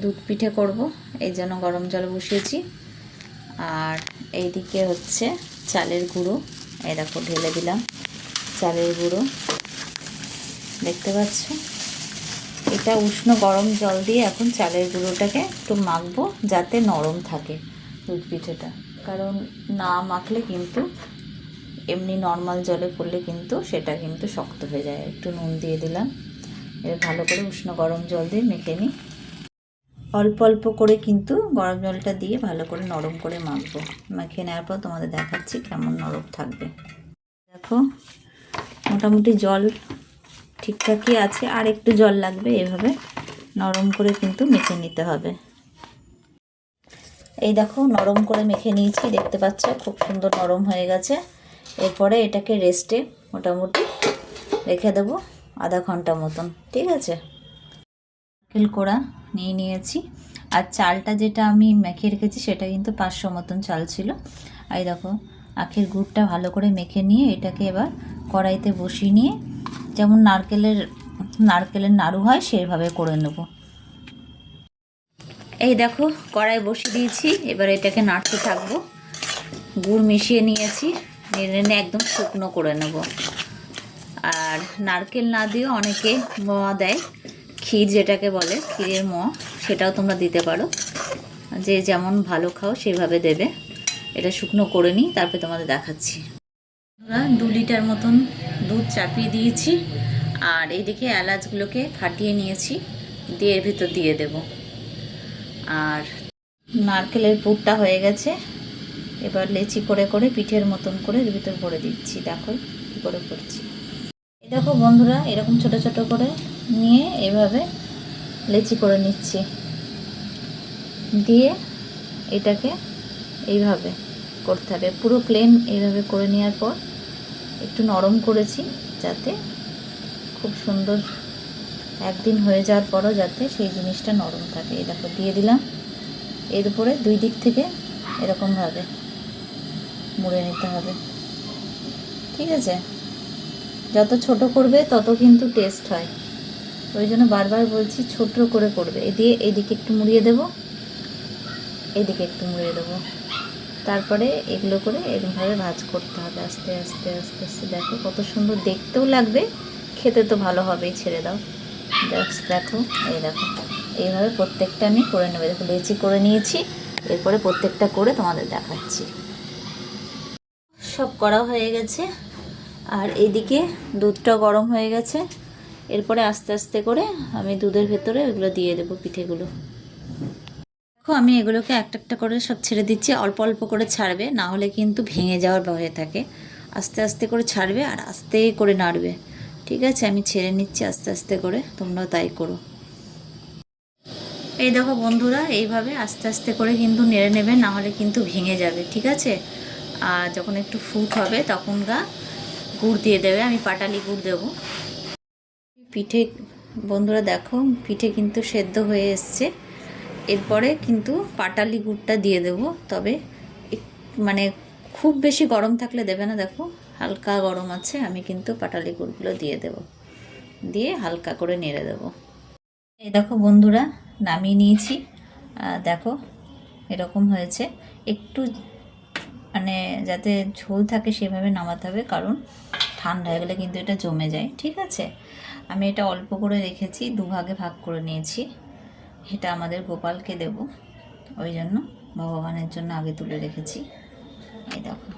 দুধ পিঠে করব, এই জন্য গরম জল বসিয়েছি। আর এইদিকে হচ্ছে চালের গুঁড়ো, এই দেখো ঢেলে দিলাম চালের গুঁড়ো, দেখতে পাচ্ছ। এটা উষ্ণ গরম জল দিয়ে এখন চালের গুঁড়োটাকে একটু মাখবো যাতে নরম থাকে দুধ পিঠেটা, কারণ না মাখলে কিন্তু এমনি নর্মাল জলে করলে কিন্তু সেটা কিন্তু শক্ত হয়ে যায়। একটু নুন দিয়ে দিলাম, এবার ভালো করে উষ্ণ গরম জল দিয়ে মেখে নিই। অল্প অল্প করে কিন্তু গরম জলটা দিয়ে ভালো করে নরম করে মাখবো। মেখে নেওয়ার পর তোমাদের দেখাচ্ছি কেমন নরম থাকবে। দেখো মোটামুটি জল ঠিকঠাকই আছে, আর একটু জল লাগবে। এভাবে নরম করে কিন্তু মেখে নিতে হবে। এই দেখো নরম করে মেখে নিয়েছি, দেখতে পাচ্ছ খুব সুন্দর নরম হয়ে গেছে। এরপরে এটাকে রেস্টে মোটামুটি রেখে দেবো আধা ঘন্টা মতন, ঠিক আছে। নারকেল কোড়া নিয়ে নিয়েছি, আর চালটা যেটা আমি মেখে রেখেছি সেটা কিন্তু 500 মতন চাল ছিল। এই দেখো আখের গুড়টা ভালো করে মেখে নিয়ে এটাকে এবার কড়াইতে বসিয়ে নিয়ে যেমন নারকেলের নাড়ু হয় সেভাবে করে নেব। এই দেখো কড়াই বসিয়ে দিয়েছি, এবার এটাকে নাড়তে থাকবো। গুড় মিশিয়ে নিয়েছি, নেড়ে একদম শুকনো করে নেব। আর নারকেল না দিয়েও অনেকে মোয়া দেয়, ক্ষীর যেটাকে বলে ক্ষীরের মোয়া, সেটাও তোমরা দিতে পারো, যে যেমন ভালো খাও সেভাবে দেবে। এটা শুকনো করে নিই, তারপরে তোমাদের দেখাচ্ছি। 2 লিটার মতন দুধ চাপিয়ে দিয়েছি, আর এইদিকে এলাচগুলোকে ফাটিয়ে নিয়েছি, দিয়ে এর ভিতর দিয়ে দেব। আর নারকেলের পুরটা হয়ে গেছে, এবার লেচি করে করে পিঠের মতন করে এর ভিতর ভরে দিচ্ছি। দেখো কী করে করছি। এই দেখো বন্ধুরা, এরকম ছোট ছোট করে নিয়ে এভাবে লেচি করে নিচ্ছি, দিয়ে এটাকে এইভাবে করতে হবে পুরো প্লেন। এইভাবে করে নেওয়ার পর একটু নরম করেছি যাতে খুব সুন্দর একদিন হয়ে যাওয়ার পরও যাতে সেই জিনিসটা নরম থাকে। এই দেখো দিয়ে দিলাম, এর উপরে 2 দিক থেকে এরকমভাবে মুড়ে নিতে হবে, ঠিক আছে। যত ছোট করবে তত কিন্তু টেস্ট হয়, ওই জন্য বারবার বলছি ছোট করে করবে। এইদিকে একটু মুড়িয়ে দেবো, এইদিকে একটু মুড়িয়ে দেবো, তারপরে এগুলো করে এরকমভাবে ভাজ করতে হবে আস্তে আস্তে আস্তে আস্তে। দেখো কত সুন্দর দেখতেও লাগবে, খেতে তো ভালো হবেই, ছেড়ে দাও। দেখো এই দেখো এইভাবে প্রত্যেকটা আমি করে নেবো। দেখো লেচি করে নিয়েছি, এরপরে প্রত্যেকটা করে তোমাদের দেখাচ্ছি। সব করা হয়ে গেছে, আর এইদিকে দুধটা গরম হয়ে গেছে। এরপরে আস্তে আস্তে করে আমি দুধের ভেতরে এগুলো দিয়ে দেবো পিঠেগুলো। দেখো আমি এগুলোকে একটা একটা করে সব ছেড়ে দিচ্ছি, অল্প অল্প করে ছাড়বে, না হলে কিন্তু ভেঙে যাওয়ার ভয় থাকে। আস্তে আস্তে করে ছাড়বে আর আস্তে করে নাড়বে, ঠিক আছে। আমি ছেড়ে নিচ্ছি আস্তে আস্তে করে, তোমরাও তাই করো। এই দেখো বন্ধুরা, এইভাবে আস্তে আস্তে করে কিন্তু নেড়ে নেবে, না হলে কিন্তু ভেঙে যাবে, ঠিক আছে। আর যখন একটু ফুট হবে তখন গুড় দিয়ে দেবে, আমি পাটালি গুড় দেবো। পিঠে বন্ধুরা দেখো পিঠে কিন্তু সেদ্ধ হয়ে এসছে, এরপরে কিন্তু পাটালি গুড়টা দিয়ে দেবো। তবে মানে খুব বেশি গরম থাকলে দেবে না, দেখো হালকা গরম আছে, আমি কিন্তু পাটালি গুড়গুলো দিয়ে দেব, দিয়ে হালকা করে নেড়ে দেবো। এই দেখো বন্ধুরা নামিয়ে নিয়েছি, দেখো এরকম হয়েছে। একটু মানে যাতে ঝোল থাকে সেভাবে নামাতে হবে, কারণ ঠান্ডা হয়ে গেলে কিন্তু এটা জমে যায়, ঠিক আছে। আমি এটা অল্প করে রেখেছি, 2 ভাগে ভাগ করে নিয়েছি। এটা আমাদের গোপালকে দেব, ওই জন্য ভগবানের জন্য আগে তুলে রেখেছি। এই দেখো